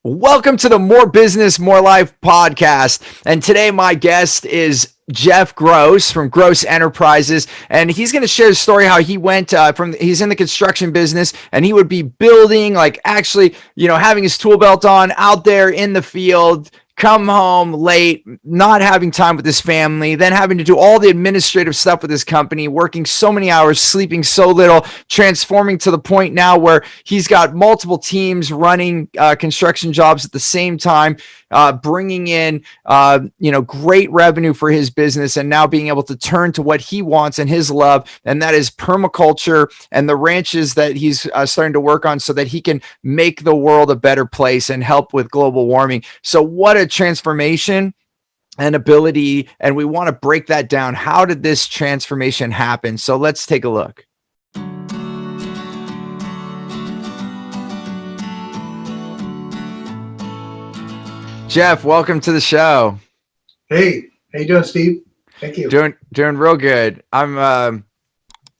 Welcome to the More Business, More Life podcast. And today, my guest is Jeff Gross from Gross Enterprises. And he's going to share his story how he went he's in the construction business and he would be building, like actually, having his tool belt on out there in the field, come home late, not having time with his family, then having to do all the administrative stuff with his company, working so many hours, sleeping so little, transforming to the point now where he's got multiple teams running construction jobs at the same time, bringing in, great revenue for his business, and now being able to turn to what he wants and his love, and that is permaculture and the ranches that he's starting to work on so that he can make the world a better place and help with global warming. So what a transformation and ability, and we want to break that down. How did this transformation happen? So let's take a look. Jeff, welcome to the show. Hey, how you doing, Steve? Thank you. Doing real good.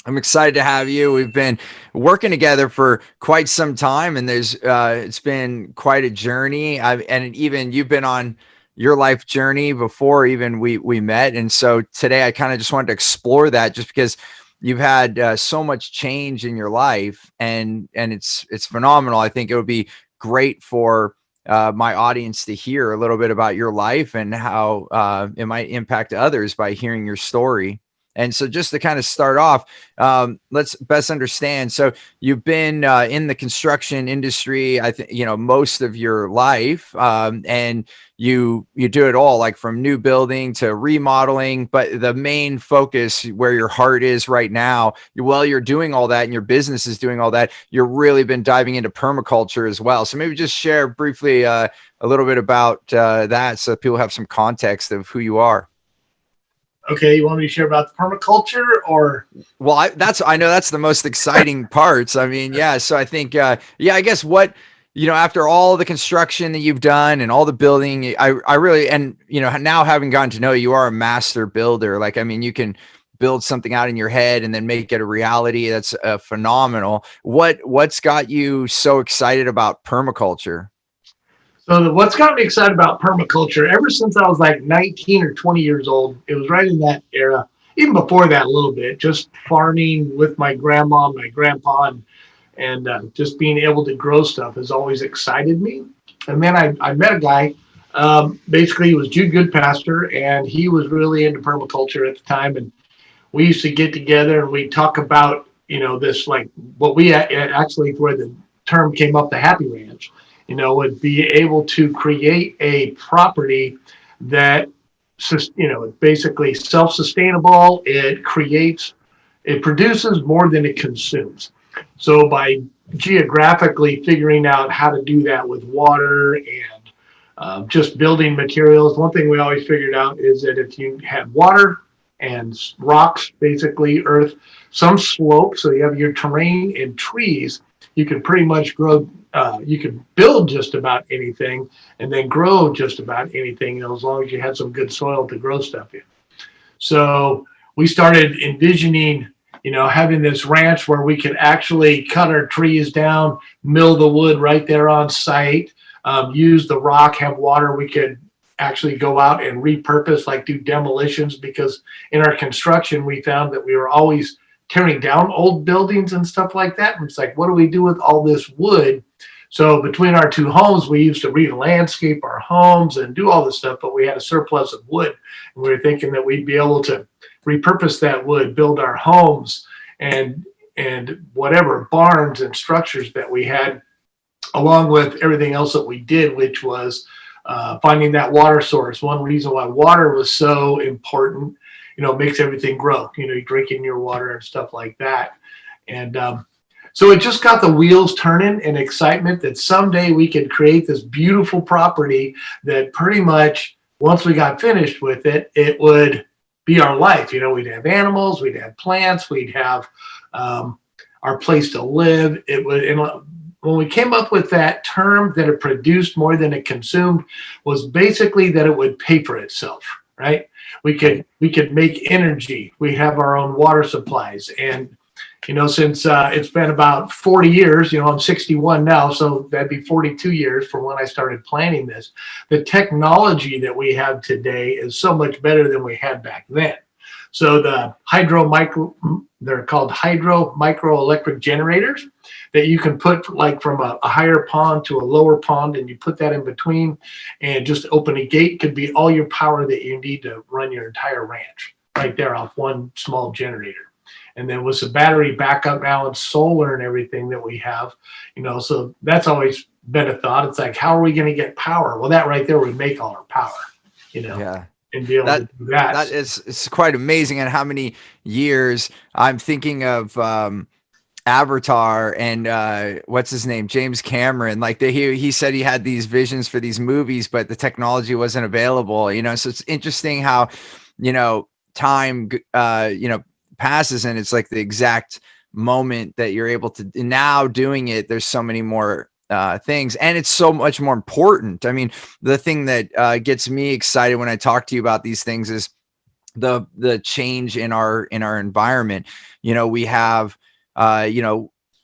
I'm excited to have you. We've been working together for quite some time, and it's been quite a journey. And even you've been on your life journey before even we met. And so today I kind of just wanted to explore that, just because you've had so much change in your life, and it's phenomenal. I think it would be great for my audience to hear a little bit about your life and how it might impact others by hearing your story. And so just to kind of start off, let's best understand. So you've been in the construction industry, I think, most of your life, and you do it all, like from new building to remodeling. But the main focus, where your heart is right now, while you're doing all that and your business is doing all that, you're really been diving into permaculture as well. So maybe just share briefly a little bit about that, so people have some context of who you are. Okay, you want me to share about the permaculture, or? Well, I know that's the most exciting parts. I mean, yeah. So I think, I guess after all the construction that you've done and all the building, I really, and now having gotten to know you, are a master builder. Like, I mean, you can build something out in your head and then make it a reality. That's phenomenal. What's got you so excited about permaculture? So what's got me excited about permaculture, ever since I was like 19 or 20 years old, it was right in that era, even before that a little bit, just farming with my grandma, my grandpa, and just being able to grow stuff has always excited me. And then I met a guy, basically he was Jude Goodpaster, and he was really into permaculture at the time. And we used to get together and we talk about, this, like what we actually, where the term came up, the Happy Ranch. Would be able to create a property that, basically self-sustainable. It produces more than it consumes. So by geographically figuring out how to do that with water and just building materials, one thing we always figured out is that if you have water and rocks, basically earth, some slope, so you have your terrain and trees, you can pretty much grow. You can build just about anything and then grow just about anything, as long as you had some good soil to grow stuff in. So we started envisioning, having this ranch where we could actually cut our trees down, mill the wood right there on site, use the rock, have water. We could actually go out and repurpose, like do demolitions, because in our construction, we found that we were always tearing down old buildings and stuff like that. And it's like, what do we do with all this wood? So between our two homes, we used to re-landscape our homes and do all this stuff, but we had a surplus of wood. And we were thinking that we'd be able to repurpose that wood, build our homes and whatever barns and structures that we had, along with everything else that we did, which was finding that water source. One reason why water was so important, makes everything grow, you're drinking your water and stuff like that. And so it just got the wheels turning and excitement that someday we could create this beautiful property that pretty much, once we got finished with it, it would be our life. We'd have animals, we'd have plants, we'd have our place to live. It would, and when we came up with that term, that it produced more than it consumed, was basically that it would pay for itself, right? We could make energy. We have our own water supplies, and since it's been about 40 years. I'm 61 now, so that'd be 42 years from when I started planning this. The technology that we have today is so much better than we had back then. So they're called hydro microelectric generators that you can put like from a higher pond to a lower pond, and you put that in between and just open a gate. Could be all your power that you need to run your entire ranch right there off one small generator. And then with the battery backup now and solar and everything that we have, so that's always been a thought. It's like, how are we going to get power? Well, that right there would make all our power, Yeah. and be able to do that. That is, it's quite amazing. And how many years I'm thinking of, Avatar and what's his name, James Cameron. Like he said he had these visions for these movies, but the technology wasn't available. So it's interesting how time passes, and it's like the exact moment that you're able to now doing it. There's so many more things, and it's so much more important. I mean, the thing that gets me excited when I talk to you about these things is the change in our environment. We have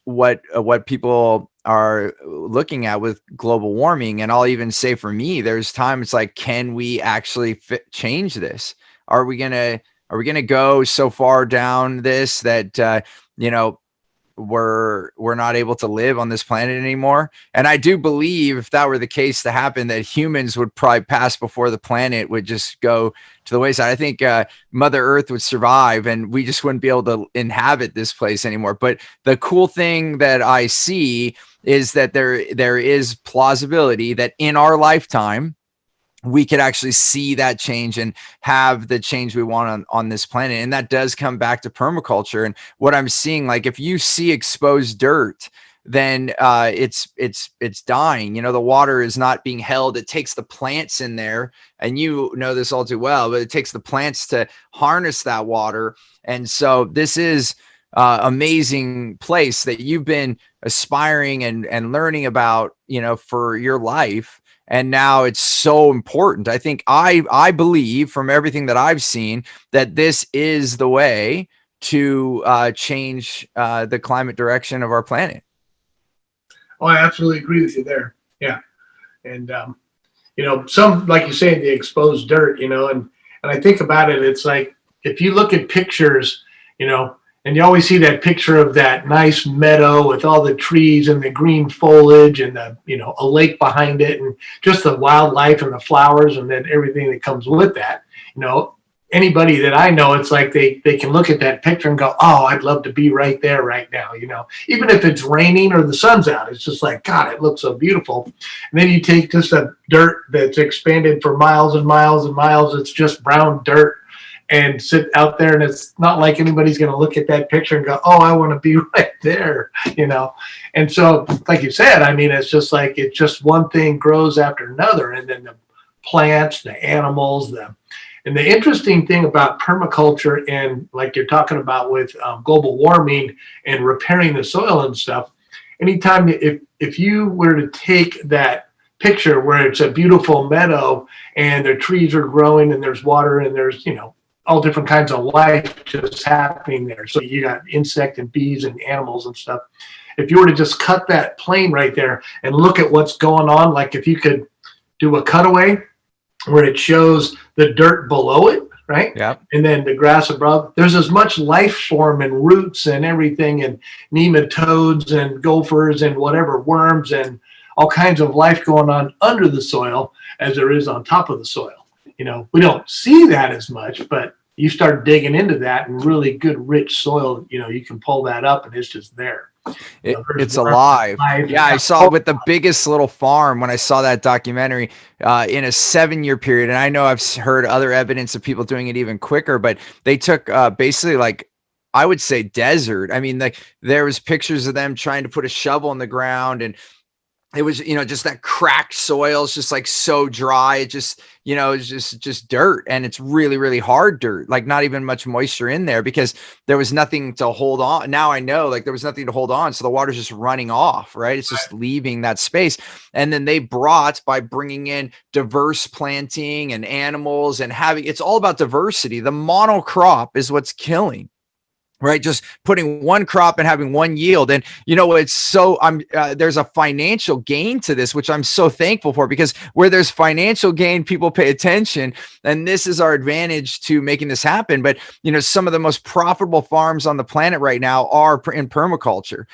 what people are looking at with global warming. And I'll even say, for me, there's time it's like, can we actually change this? Are we gonna go so far down this that we're not able to live on this planet anymore? And I do believe, if that were the case to happen, that humans would probably pass before the planet would just go to the wayside. I think Mother Earth would survive, and we just wouldn't be able to inhabit this place anymore. But the cool thing that I see is that there is plausibility that in our lifetime we could actually see that change and have the change we want on this planet. And that does come back to permaculture. And what I'm seeing, like, if you see exposed dirt, then it's dying. The water is not being held. It takes the plants in there, and you know this all too well, but it takes the plants to harness that water. And so this is amazing place that you've been aspiring and learning about, for your life. And now it's so important. I think I believe, from everything that I've seen, that this is the way to change the climate direction of our planet. Oh, I absolutely agree with you there. Yeah. And, some, like you say, the exposed dirt, and I think about it, it's like, if you look at pictures, and you always see that picture of that nice meadow with all the trees and the green foliage and a lake behind it, and just the wildlife and the flowers and then everything that comes with that. Anybody that I know, it's like they can look at that picture and go, oh, I'd love to be right there right now. Even if it's raining or the sun's out, it's just like, God, it looks so beautiful. And then you take just a dirt that's expanded for miles and miles and miles. It's just brown dirt, and sit out there, and it's not like anybody's going to look at that picture and go, oh, I want to be right there, And so, like you said, I mean, it's just like, it's just one thing grows after another, and then the plants, the animals, and the interesting thing about permaculture, and like you're talking about with global warming and repairing the soil and stuff, anytime if you were to take that picture where it's a beautiful meadow and the trees are growing and there's water and there's, all different kinds of life just happening there. So you got insect and bees and animals and stuff. If you were to just cut that plane right there and look at what's going on, like if you could do a cutaway where it shows the dirt below it, right? Yeah. And then the grass above, there's as much life form and roots and everything, and nematodes and gophers and whatever, worms and all kinds of life going on under the soil as there is on top of the soil. We don't see that as much, but you start digging into that, and really good, rich soil, you can pull that up and it's just there. It's alive. Yeah, I saw with the biggest little farm when I saw that documentary in a 7-year period. And I know I've heard other evidence of people doing it even quicker, but they took basically, like, I would say desert. I mean, like, there was pictures of them trying to put a shovel in the ground, and it was, just that cracked soil. It's just like so dry. It just, it's just dirt, and it's really, really hard dirt, like not even much moisture in there, because there was nothing to hold on. Now I know, like, there was nothing to hold on. So the water's just running off, right? It's just leaving that space. And then they by bringing in diverse planting and animals and it's all about diversity. The monocrop is what's killing. right? Just putting one crop and having one yield. And you know, it's so there's a financial gain to this, which I'm so thankful for, because where there's financial gain, people pay attention. And this is our advantage to making this happen. But you know, some of the most profitable farms on the planet right now are in permaculture.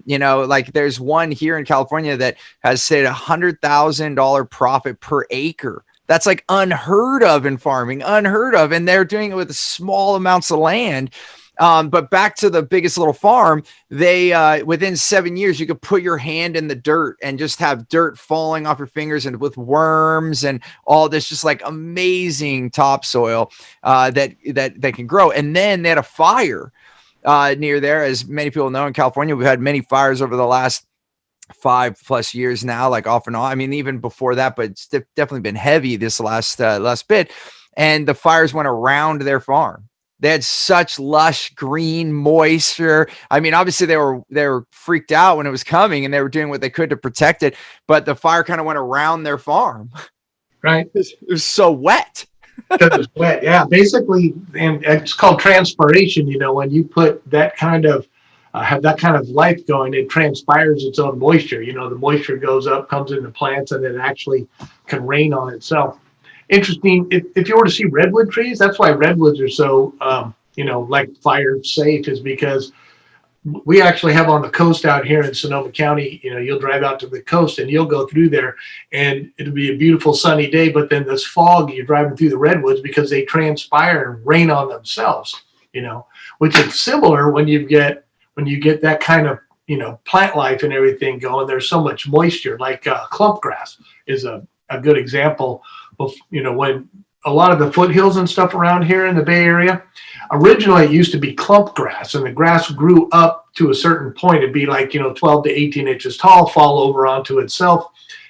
You know, like there's one here in California that has said $100,000 profit per acre. That's like unheard of in farming, unheard of. And they're doing it with small amounts of land. But back to the biggest little farm, they within 7 years, you could put your hand in the dirt and just have dirt falling off your fingers, and with worms and all this, just like amazing topsoil that can grow. And then they had a fire near there. As many people know, in California, we've had many fires over the last 5+ years now, like off and on. I mean, even before that, but it's definitely been heavy this last bit. And the fires went around their farm. They had such lush green moisture. I mean, obviously they were freaked out when it was coming, and they were doing what they could to protect it. But the fire kind of went around their farm. Right. It was so wet. It was wet. Yeah. Basically, and it's called transpiration. You know, when you put that kind of have that kind of life going, it transpires its own moisture. You know, the moisture goes up, comes into plants, and it actually can rain on itself. Interesting. If you were to see redwood trees, that's why redwoods are so, you know, like fire safe, is because we actually have on the coast out here in Sonoma County, you know, you'll drive out to the coast and you'll go through there and it'll be a beautiful sunny day, but then this fog, you're driving through the redwoods because they transpire and rain on themselves, you know, which is similar when you get that kind of, you know, plant life and everything going. There's so much moisture, like clump grass is a good example of, you know, when a lot of the foothills and stuff around here in the Bay Area, originally it used to be clump grass, and the grass grew up to a certain point. It'd be like, you know, 12 to 18 inches tall, fall over onto itself,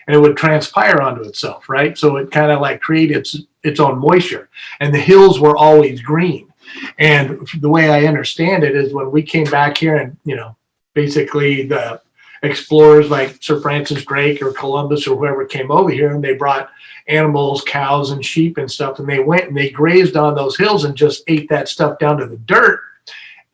and it would transpire onto itself, right? So it kind of like created its own moisture, and the hills were always green. And the way I understand it is when we came back here and, you know, basically the explorers like Sir Francis Drake or Columbus or whoever came over here, and they brought animals, cows and sheep and stuff, and they went and they grazed on those hills and just ate that stuff down to the dirt,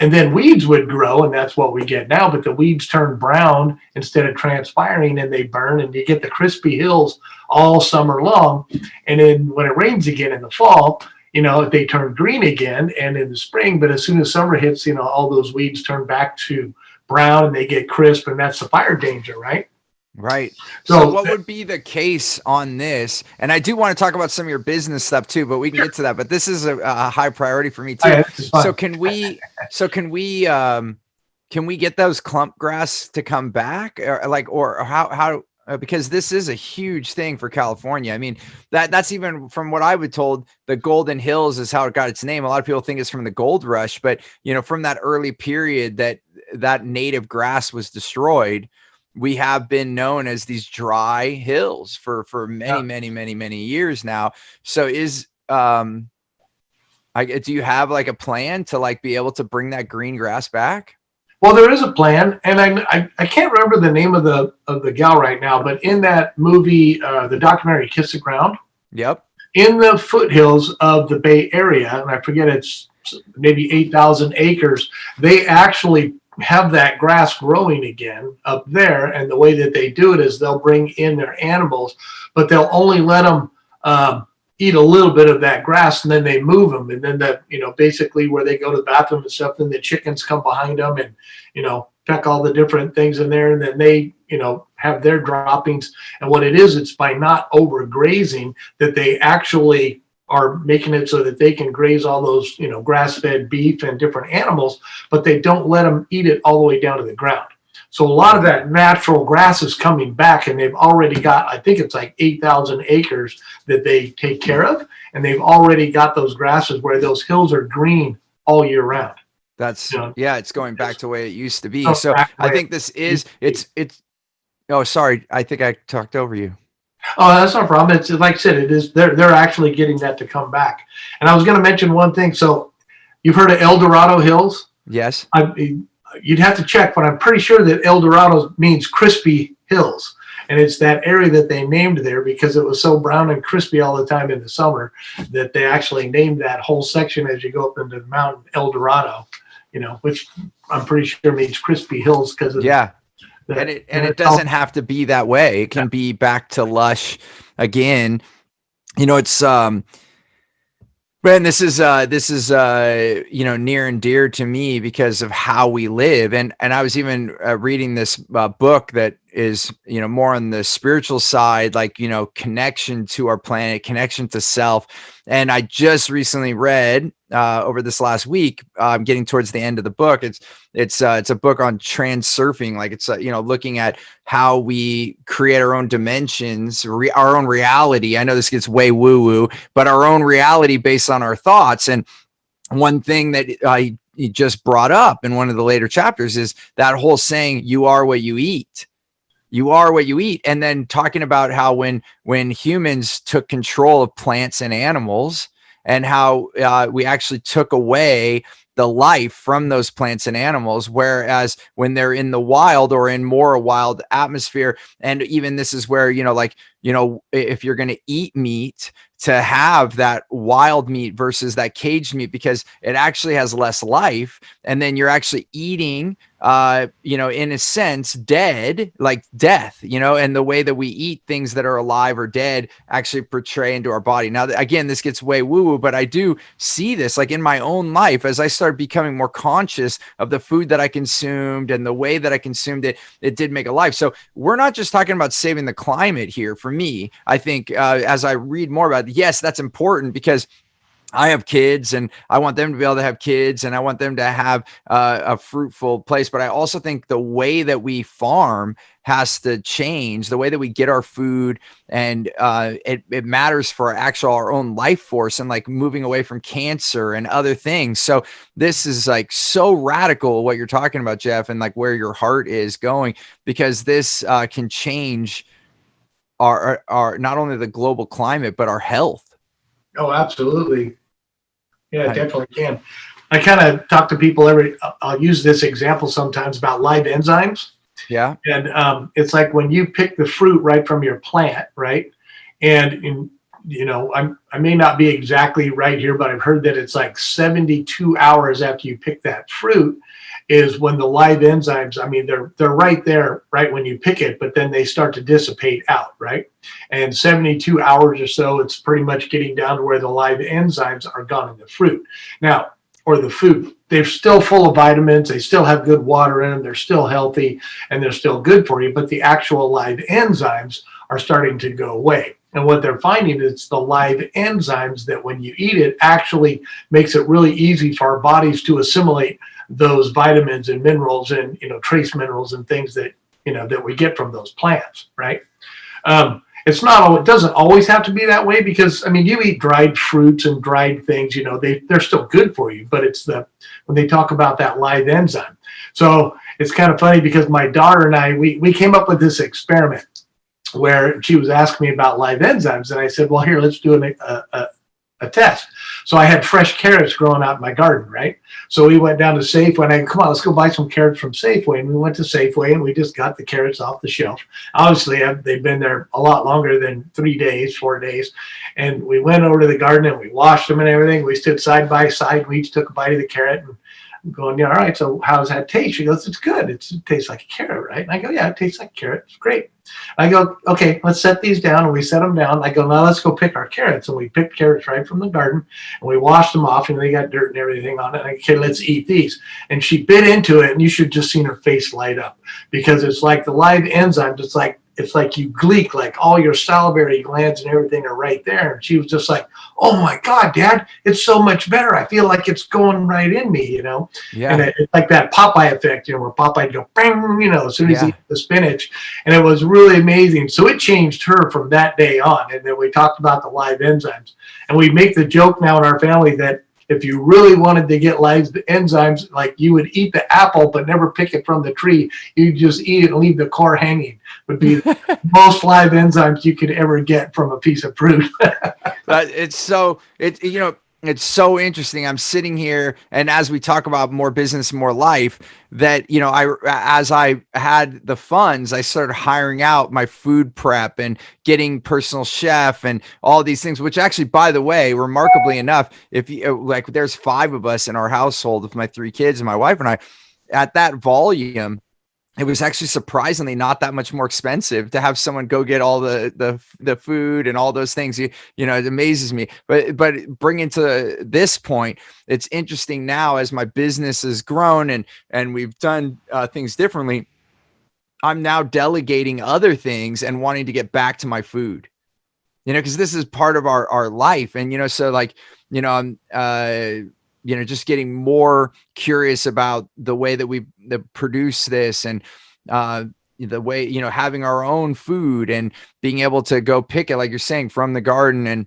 and then weeds would grow, and that's what we get now. But the weeds turn brown instead of transpiring, and they burn, and you get the crispy hills all summer long. And then when it rains again in the fall, you know, they turn green again, and in the spring, but as soon as summer hits, you know, all those weeds turn back to brown and they get crisp, and that's the fire danger, right? Right. So what would be the case on this? And I do want to talk about some of your business stuff too, but we can get to that. But this is a high priority for me too. Yeah, so can we get those clump grass to come back, or how because this is a huge thing for California. I mean, that's even from what I was told, the Golden Hills is how it got its name. A lot of people think it's from the gold rush, but you know, from that early period that native grass was destroyed, we have been known as these dry hills for many years now. So do you have like a plan to like be able to bring that green grass back? Well, there is a plan, and I can't remember the name of the gal right now, but in that movie, the documentary Kiss the Ground. Yep. In the foothills of the Bay Area, and I forget, it's maybe 8,000 acres, they actually have that grass growing again up there. And the way that they do it is they'll bring in their animals, but they'll only let them eat a little bit of that grass, and then they move them. And then that, you know, basically where they go to the bathroom and stuff, then the chickens come behind them and, you know, peck all the different things in there. And then they, you know, have their droppings. And what it is, it's by not overgrazing that they actually are making it so that they can graze all those, you know, grass-fed beef and different animals, but they don't let them eat it all the way down to the ground. So a lot of that natural grass is coming back, and they've already got, I think it's like 8,000 acres that they take care of, and they've already got those grasses where those hills are green all year round. That's, you know? Yeah, it's going back to the way it used to be. Oh, so I think this is, it's, oh, sorry. I think I talked over you. Oh, that's no problem. It's like I said, it is. They're actually getting that to come back. And I was going to mention one thing. So, you've heard of El Dorado Hills? Yes. You'd have to check, but I'm pretty sure that El Dorado means crispy hills, and it's that area that they named there because it was so brown and crispy all the time in the summer that they actually named that whole section as you go up into the mountain El Dorado. which I'm pretty sure means crispy hills because of Yeah. And it doesn't have to be that way. It can be back to lush again. It's man, this is near and dear to me because of how we live. And I was even reading this book that is, more on the spiritual side, like, connection to our planet, connection to self. And I just recently read over this last week, getting towards the end of the book. It's a book on transurfing. Like it's, looking at how we create our own dimensions, our own reality. I know this gets way woo woo, but our own reality based on our thoughts. And one thing that he just brought up in one of the later chapters is that whole saying, you are what you eat. You are what you eat. And then talking about how when humans took control of plants and animals, and how we actually took away the life from those plants and animals, whereas when they're in the wild or in more a wild atmosphere, and even this is where, if you're going to eat meat, to have that wild meat versus that caged meat, because it actually has less life. And then you're actually eating, in a sense, dead, like death, and the way that we eat things that are alive or dead actually portray into our body. Now, again, this gets way woo woo, but I do see this like in my own life as I started becoming more conscious of the food that I consumed and the way that I consumed it. It did make a life. So we're not just talking about saving the climate here. For me, I think as I read more about it, yes, that's important because I have kids and I want them to be able to have kids and I want them to have a fruitful place. But I also think the way that we farm has to change, the way that we get our food, and it matters for our own life force and like moving away from cancer and other things. So this is like so radical what you're talking about, Jeff, and like where your heart is going, because this can change our not only the global climate, but our health. Oh, absolutely. Yeah, it definitely can. I kind of talk to people I'll use this example sometimes about live enzymes. Yeah. And it's like when you pick the fruit right from your plant, right? And I may not be exactly right here, but I've heard that it's like 72 hours after you pick that fruit is when the live enzymes, I mean, they're right there, right when you pick it, but then they start to dissipate out, right? And 72 hours or so, it's pretty much getting down to where the live enzymes are gone in the fruit. Now, or the food. They're still full of vitamins. They still have good water in them. They're still healthy and they're still good for you, but the actual live enzymes are starting to go away. And what they're finding is the live enzymes that when you eat it actually makes it really easy for our bodies to assimilate those vitamins and minerals and, trace minerals and things that, that we get from those plants, right? It doesn't always have to be that way because, I mean, you eat dried fruits and dried things, they're still good for you, but it's when they talk about that live enzyme. So it's kind of funny because my daughter and I, we came up with this experiment where she was asking me about live enzymes. And I said, well, here, let's do a test. So I had fresh carrots growing out in my garden, right? So we went down to Safeway and I come on, let's go buy some carrots from Safeway. And we went to Safeway and we just got the carrots off the shelf. Obviously, they've been there a lot longer than 3 days, 4 days. And we went over to the garden and we washed them and everything. We stood side by side. We each took a bite of the carrot and I'm going, yeah, all right, so how does that taste? She goes, it's good. It tastes like a carrot, right? And I go, yeah, it tastes like a carrot. It's great. I go, okay, let's set these down. And we set them down. I go, now let's go pick our carrots. And we picked carrots right from the garden and we washed them off and they got dirt and everything on it. And I go, okay, let's eat these. And she bit into it and you should just seen her face light up because it's like the live enzymes. It's like you gleek, like all your salivary glands and everything are right there. And she was just like, oh my God, Dad, it's so much better. I feel like it's going right in me, Yeah. And it's like that Popeye effect, where Popeye go, bang, as soon as he eats the spinach. And it was really amazing. So it changed her from that day on. And then we talked about the live enzymes. And we make the joke now in our family that if you really wanted to get live enzymes, like you would eat the apple but never pick it from the tree, you just eat it and leave the core hanging. Would be the most live enzymes you could ever get from a piece of fruit. it's so interesting. I'm sitting here, and as we talk about more business, more life, that as I had the funds, I started hiring out my food prep and getting personal chef and all these things. Which actually, by the way, remarkably enough, if you like, there's 5 of us in our household with my 3 kids and my wife and I. At that volume, it was actually surprisingly not that much more expensive to have someone go get all the food and all those things. It amazes me. But bringing to this point, it's interesting now as my business has grown and we've done things differently. I'm now delegating other things and wanting to get back to my food. Because this is part of our life, and so like I'm just getting more curious about the way that we produce this, and the way, having our own food and being able to go pick it, like you're saying, from the garden,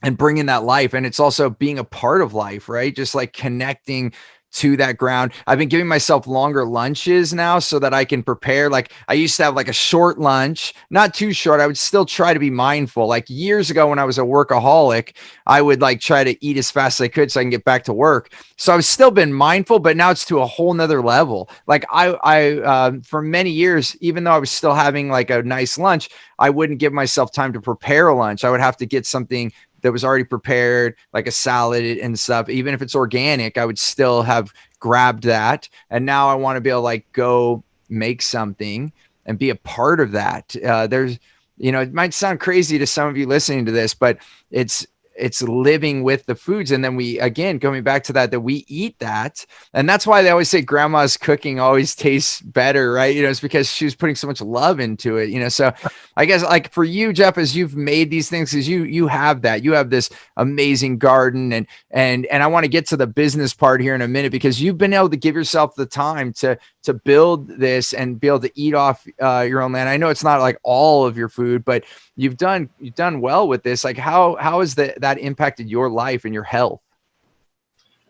and bringing that life. And it's also being a part of life, right? Just like connecting to that ground. I've been giving myself longer lunches now so that I can prepare. Like I used to have like a short lunch, not too short. I would still try to be mindful. Like years ago when I was a workaholic, I would like try to eat as fast as I could so I can get back to work. So I've still been mindful, but now it's to a whole nother level. Like I for many years, even though I was still having like a nice lunch, I wouldn't give myself time to prepare a lunch. I would have to get something that was already prepared, like a salad and stuff. Even if it's organic, I would still have grabbed that. And now I want to be able to like go make something and be a part of that. It might sound crazy to some of you listening to this, but it's living with the foods. And then we, again, going back to that we eat that. And that's why they always say grandma's cooking always tastes better, right? It's because she was putting so much love into it, so I guess like for you, Jeff, as you've made these things, because you have this amazing garden, and I want to get to the business part here in a minute, because you've been able to give yourself the time to build this and be able to eat off your own land. I know it's not like all of your food, but you've done well with this. Like how has that impacted your life and your health?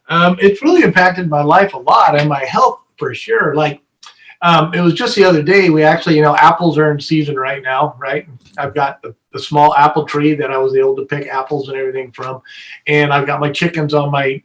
It's really impacted my life a lot and my health for sure. Like it was just the other day, we actually, apples are in season right now, right? I've got the small apple tree that I was able to pick apples and everything from. And I've got my chickens on my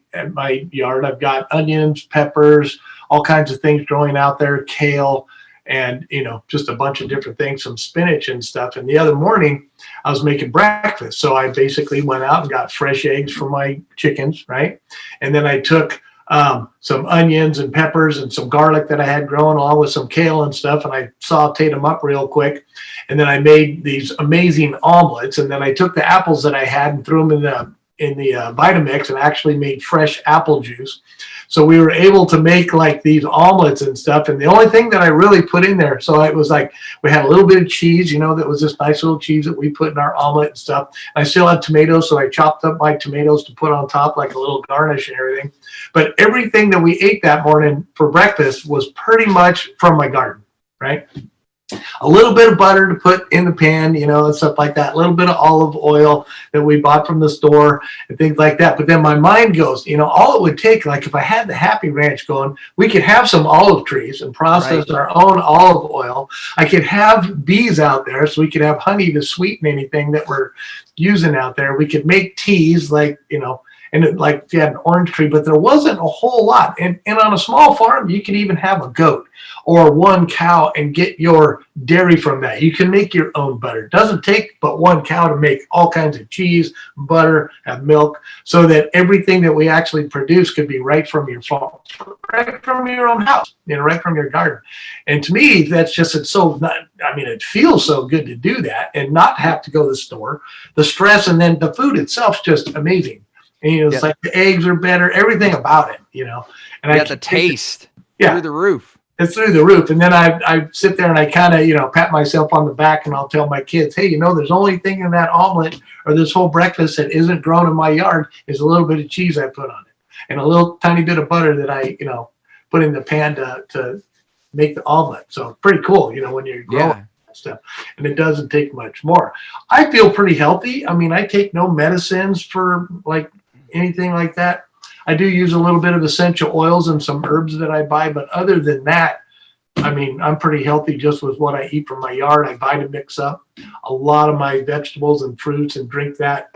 yard. I've got onions, peppers, all kinds of things growing out there, kale, and, just a bunch of different things, some spinach and stuff. And the other morning I was making breakfast. So I basically went out and got fresh eggs for my chickens, right? And then I took some onions and peppers and some garlic that I had growing, along with some kale and stuff, and I sauteed them up real quick. And then I made these amazing omelets. And then I took the apples that I had and threw them in the Vitamix and actually made fresh apple juice. So we were able to make like these omelets and stuff. And the only thing that I really put in there, so it was like we had a little bit of cheese, that was this nice little cheese that we put in our omelet and stuff. And I still had tomatoes, so I chopped up my tomatoes to put on top like a little garnish and everything. But everything that we ate that morning for breakfast was pretty much from my garden, right? A little bit of butter to put in the pan, and stuff like that. A little bit of olive oil that we bought from the store and things like that. But then my mind goes, all it would take, like if I had the Happy Ranch going, we could have some olive trees and process our own olive oil. I could have bees out there, so we could have honey to sweeten anything that we're using out there. We could make teas, like, and like if you had an orange tree, but there wasn't a whole lot. And on a small farm, you could even have a goat or one cow and get your dairy from that. You can make your own butter. It doesn't take but one cow to make all kinds of cheese, butter, and milk, so that everything that we actually produce could be right from your farm, right from your own house, right from your garden. And to me, that's just, it feels so good to do that and not have to go to the store. The stress, and then the food itself's just amazing. And, it's like the eggs are better, everything about it, And I got the taste through the roof. It's through the roof. And then I sit there and I kind of, pat myself on the back, and I'll tell my kids, hey, there's only thing in that omelet or this whole breakfast that isn't grown in my yard is a little bit of cheese I put on it and a little tiny bit of butter that I, put in the pan to make the omelet. So pretty cool, when you're growing stuff, and it doesn't take much more. I feel pretty healthy. I take no medicines for like anything like that. I do use a little bit of essential oils and some herbs that I buy, but other than that, I'm pretty healthy just with what I eat from my yard. I Vitamix up a lot of my vegetables and fruits and drink that,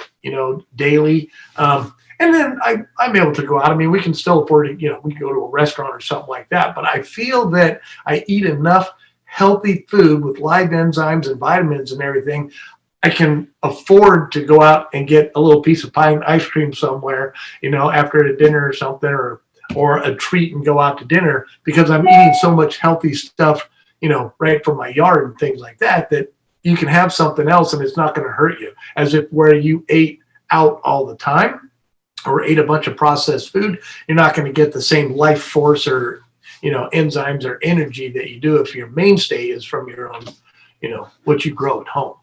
daily. And then I'm able to go out. I mean, we can still afford to, we can go to a restaurant or something like that. But I feel that I eat enough healthy food with live enzymes and vitamins and everything. I can afford to go out and get a little piece of pie and ice cream somewhere, after a dinner or something, or a treat and go out to dinner because I'm eating so much healthy stuff, right from my yard and things like that, that you can have something else and it's not going to hurt you. As if where you ate out all the time or ate a bunch of processed food, you're not going to get the same life force or, enzymes or energy that you do if your mainstay is from your own, what you grow at home.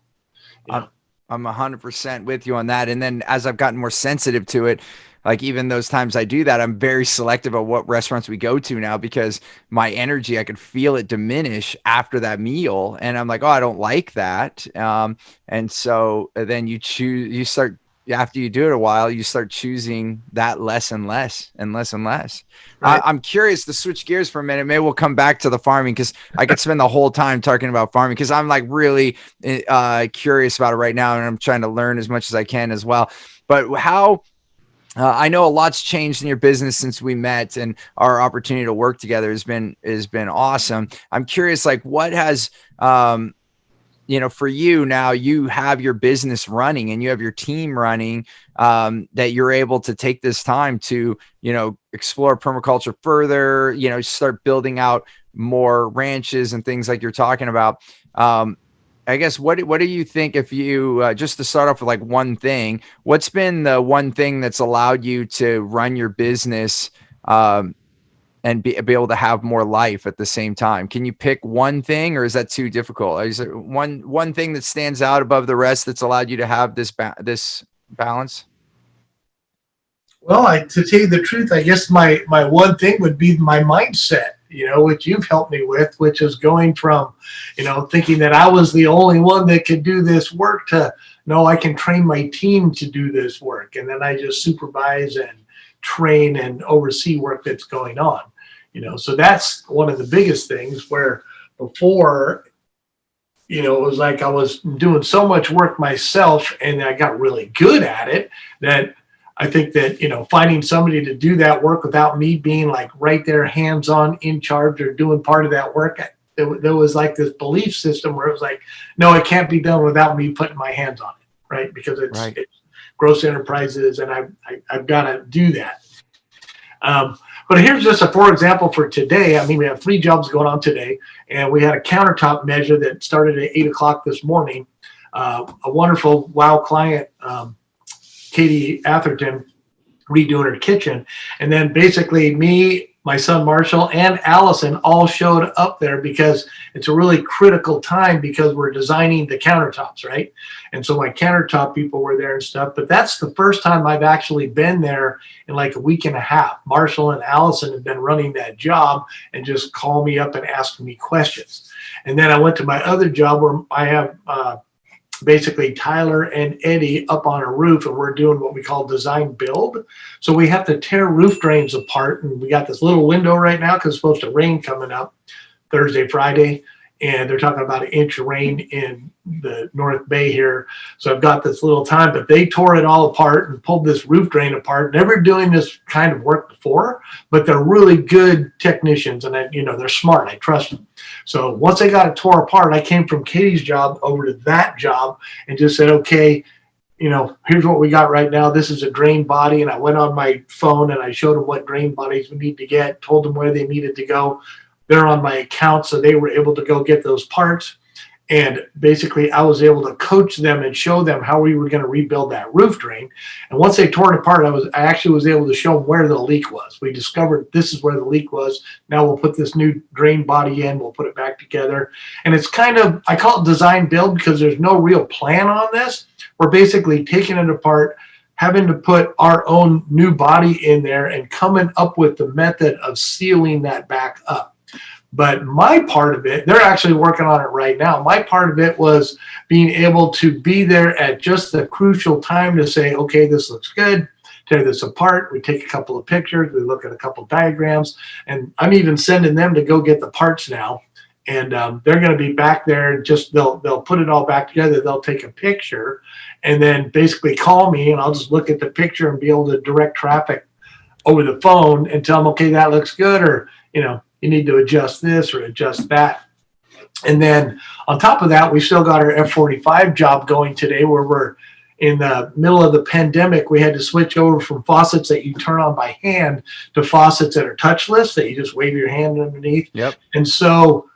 I'm 100% with you on that. And then as I've gotten more sensitive to it, like even those times I do that, I'm very selective of what restaurants we go to now because my energy, I could feel it diminish after that meal. And I'm like, oh, I don't like that. And so then you start, after you do it a while, you start choosing that less and less and less and less. Right. I'm curious to switch gears for a minute. Maybe we'll come back to the farming because I could spend the whole time talking about farming because I'm like really curious about it right now. And I'm trying to learn as much as I can as well. But how, I know a lot's changed in your business since we met, and our opportunity to work together has been awesome. I'm curious, like what has, for you now, you have your business running and you have your team running, that you're able to take this time to, explore permaculture further, start building out more ranches and things like you're talking about. I guess what do you think if you just to start off with like one thing, what's been the one thing that's allowed you to run your business and be able to have more life at the same time? Can you pick one thing or is that too difficult? Is there one thing that stands out above the rest that's allowed you to have this balance? Well, to tell you the truth, I guess my one thing would be my mindset, which you've helped me with, which is going from, thinking that I was the only one that could do this work to, no, I can train my team to do this work. And then I just supervise and train and oversee work that's going on, so that's one of the biggest things where before, it was like I was doing so much work myself and I got really good at it that I think that, finding somebody to do that work without me being like right there, hands-on in charge or doing part of that work, there was like this belief system where it was like, no, it can't be done without me putting my hands on it, right? Because it's gross enterprises and I've got to do that. But here's just a for example for today. I mean, we have 3 jobs going on today, and we had a countertop measure that started at 8 o'clock this morning. A wonderful WOW client, Katie Atherton, redoing her kitchen. And then basically me, my son Marshall, and Allison all showed up there because it's a really critical time because we're designing the countertops, right? And so my countertop people were there and stuff, but that's the first time I've actually been there in like a week and a half. Marshall and Allison have been running that job and just call me up and ask me questions. And then I went to my other job where I have basically Tyler and Eddie up on a roof, and we're doing what we call design build. So we have to tear roof drains apart, and we got this little window right now because it's supposed to rain coming up Thursday, Friday, and they're talking about 1 inch of rain in the North Bay here. So I've got this little time, but they tore it all apart and pulled this roof drain apart. Never doing this kind of work before, but they're really good technicians, and they're smart. I trust them. So once I got it tore apart, I came from Katie's job over to that job and just said, okay, here's what we got right now. This is a drain body. And I went on my phone and I showed them what drain bodies we need to get, told them where they needed to go. They're on my account, so they were able to go get those parts. And basically, I was able to coach them and show them how we were going to rebuild that roof drain. And once they tore it apart, I actually was able to show them where the leak was. We discovered this is where the leak was. Now we'll put this new drain body in. We'll put it back together. And it's kind of, I call it design build because there's no real plan on this. We're basically taking it apart, having to put our own new body in there and coming up with the method of sealing that back up. But my part of it, they're actually working on it right now. My part of it was being able to be there at just the crucial time to say, okay, this looks good, tear this apart. We take a couple of pictures. We look at a couple of diagrams. And I'm even sending them to go get the parts now and they're going to be back there. Just they'll put it all back together. They'll take a picture, and then basically call me, and I'll just look at the picture and be able to direct traffic over the phone and tell them, okay, that looks good, or you need to adjust this or adjust that. And then on top of that, we still got our F45 job going today, where we're in the middle of the pandemic. We had to switch over from faucets that you turn on by hand to faucets that are touchless, that you just wave your hand underneath. Yep. And so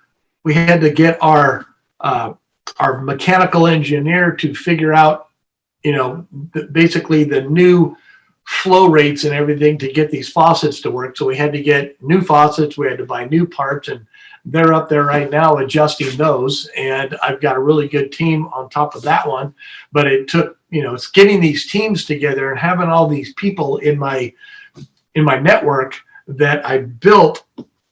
we had to get our mechanical engineer to figure out, basically the new flow rates and everything to get these faucets to work. So we had to get new faucets. We had to buy new parts, and they're up there right now adjusting those. And I've got a really good team on top of that one. But it took, it's getting these teams together and having all these people in my network that I built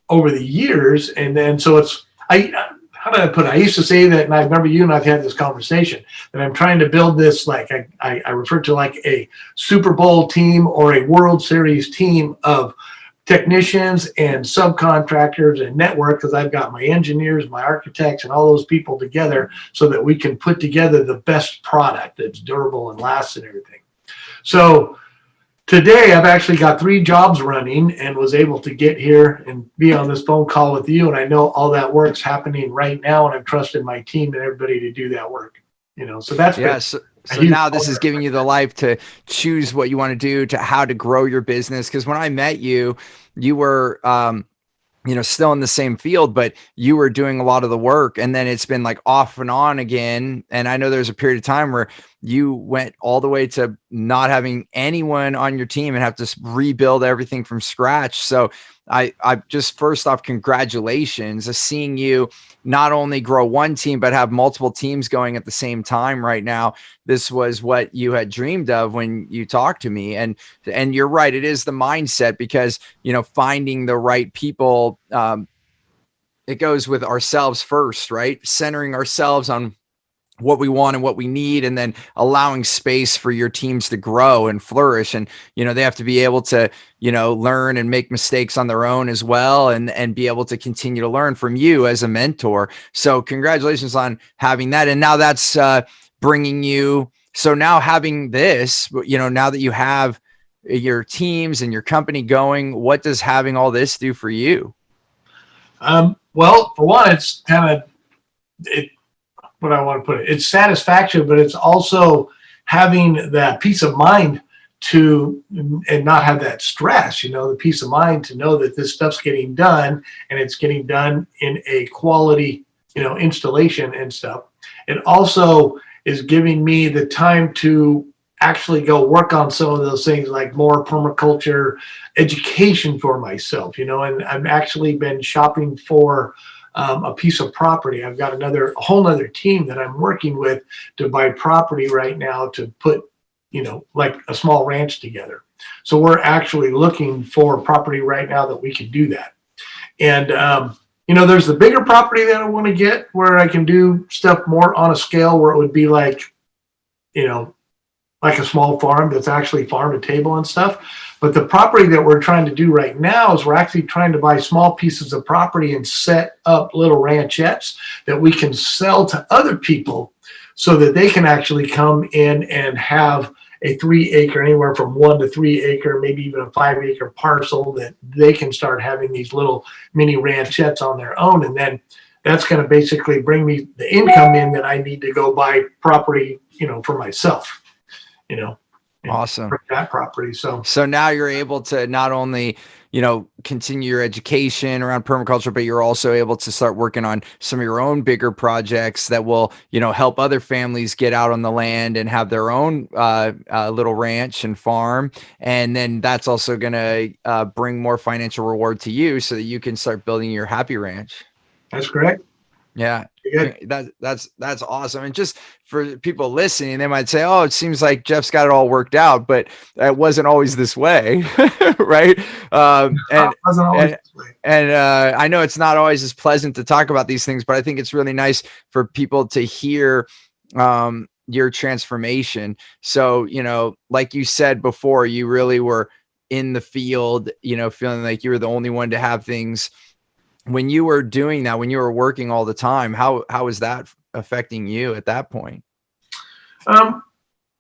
over the years. And then so how did I put it? I used to say that, and I remember you and I've had this conversation, that I'm trying to build this, like I refer to like a Super Bowl team or a World Series team of technicians and subcontractors and network, because I've got my engineers, my architects, and all those people together so that we can put together the best product that's durable and lasts and everything. So today I've actually got 3 jobs running and was able to get here and be on this phone call with you. And I know all that work's happening right now, and I'm trusting my team and everybody to do that work. So that's So now this is giving you the life to choose what you want to do, to how to grow your business. Because when I met you, you were still in the same field, but you were doing a lot of the work, and then it's been like off and on again. And I know there's a period of time where you went all the way to not having anyone on your team and have to rebuild everything from scratch. So I just, first off, congratulations of seeing you not only grow one team, but have multiple teams going at the same time right now. This was what you had dreamed of when you talked to me. And you're right. It is the mindset, because, finding the right people, it goes with ourselves first, right? Centering ourselves on what we want and what we need, and then allowing space for your teams to grow and flourish. And, they have to be able to, learn and make mistakes on their own as well, and be able to continue to learn from you as a mentor. So congratulations on having that. And now that's bringing you, so now having this, now that you have your teams and your company going, what does having all this do for you? Well, for one, it's kind of what I want to put it. It's satisfaction, but it's also having that peace of mind and not have that stress, the peace of mind to know that this stuff's getting done, and it's getting done in a quality, installation and stuff. It also is giving me the time to actually go work on some of those things, like more permaculture education for myself, and I've actually been shopping for a piece of property. I've got a whole nother team that I'm working with to buy property right now to put, like a small ranch together. So we're actually looking for property right now that we can do that. And, there's the bigger property that I want to get, where I can do stuff more on a scale where it would be like, like a small farm that's actually farm to table and stuff. But the property that we're trying to do right now is we're actually trying to buy small pieces of property and set up little ranchettes that we can sell to other people, so that they can actually come in and have a 3-acre, anywhere from 1 to 3 acre, maybe even a 5-acre parcel, that they can start having these little mini ranchettes on their own. And then that's going to basically bring me the income in that I need to go buy property, for myself, Awesome. that property. So now you're able to not only, continue your education around permaculture, but you're also able to start working on some of your own bigger projects that will, help other families get out on the land and have their own little ranch and farm. And then that's also going to bring more financial reward to you, so that you can start building your happy ranch. That's correct. Yeah. That's awesome. And just for people listening, they might say, oh, it seems like Jeff's got it all worked out, but it wasn't always this way. Right. And I know it's not always as pleasant to talk about these things, but I think it's really nice for people to hear your transformation. So, like you said before, you really were in the field, feeling like you were the only one to have things when you were doing that, when you were working all the time, how was that affecting you at that point? Um,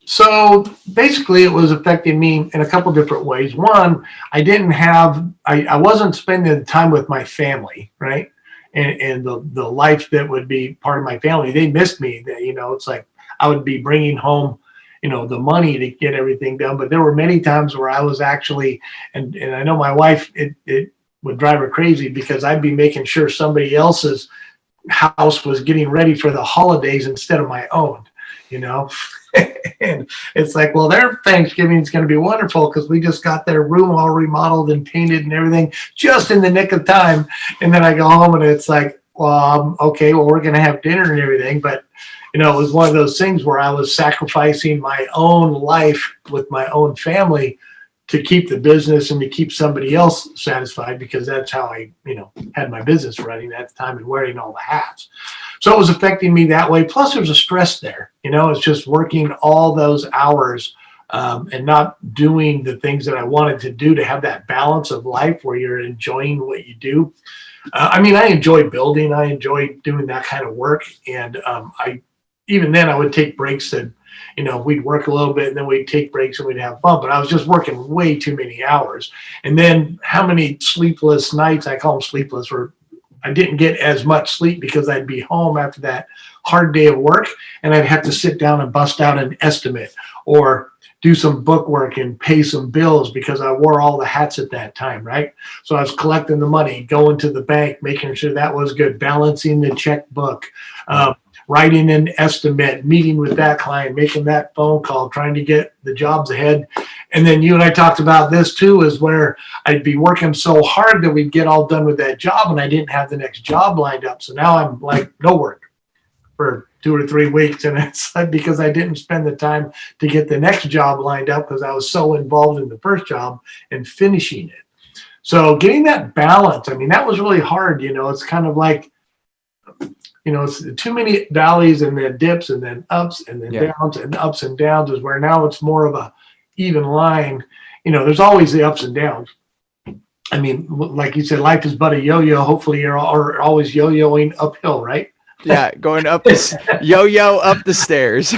so basically it was affecting me in a couple different ways. One, I wasn't spending the time with my family, right? And the life that would be part of my family, they missed me. It's like I would be bringing home, the money to get everything done. But there were many times where I was actually, and I know my wife, it would drive her crazy because I'd be making sure somebody else's house was getting ready for the holidays instead of my own, you know. And it's like, well, their Thanksgiving is going to be wonderful because we just got their room all remodeled and painted and everything just in the nick of time. And then I go home and it's like, well, okay, well, we're going to have dinner and everything. But, it was one of those things where I was sacrificing my own life with my own family to keep the business and to keep somebody else satisfied, because that's how I, had my business running at the time and wearing all the hats. So it was affecting me that way. Plus there's a stress there, it's just working all those hours and not doing the things that I wanted to do to have that balance of life where you're enjoying what you do. I enjoy building. I enjoy doing that kind of work. And even then I would take breaks and, we'd work a little bit and then we'd take breaks and we'd have fun, but I was just working way too many hours. And then how many sleepless nights, I call them sleepless, where I didn't get as much sleep because I'd be home after that hard day of work and I'd have to sit down and bust out an estimate or do some book work and pay some bills because I wore all the hats at that time, right? So I was collecting the money, going to the bank, making sure that was good, balancing the checkbook, writing an estimate, meeting with that client, making that phone call, trying to get the jobs ahead. And then you and I talked about this too, is where I'd be working so hard that we'd get all done with that job and I didn't have the next job lined up. So now I'm like no work for 2 or 3 weeks. And it's like because I didn't spend the time to get the next job lined up because I was so involved in the first job and finishing it. So getting that balance, that was really hard. It's kind of like, it's too many valleys and then dips and then ups and then downs and ups and downs, is where now it's more of a even line. There's always the ups and downs. Like you said, life is but a yo-yo. Hopefully you're always yo-yoing uphill, right? Yeah, going up yo-yo up the stairs. So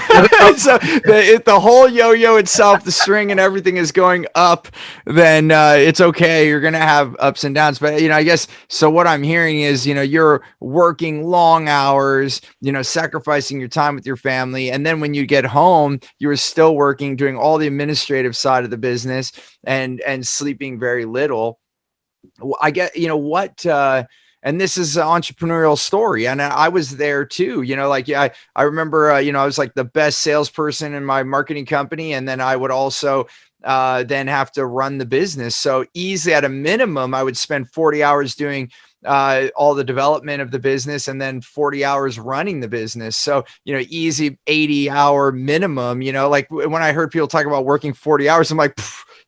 the whole yo-yo itself, the string and everything is going up, then it's okay. You're gonna have ups and downs. But I guess so what I'm hearing is, you're working long hours, sacrificing your time with your family. And then when you get home, you were still working, doing all the administrative side of the business and sleeping very little. I get, and this is an entrepreneurial story. And I was there too, I remember, I was like the best salesperson in my marketing company. And then I would also then have to run the business. So easily at a minimum, I would spend 40 hours doing all the development of the business and then 40 hours running the business. So, easy 80-hour minimum, like when I heard people talk about working 40 hours, I'm like,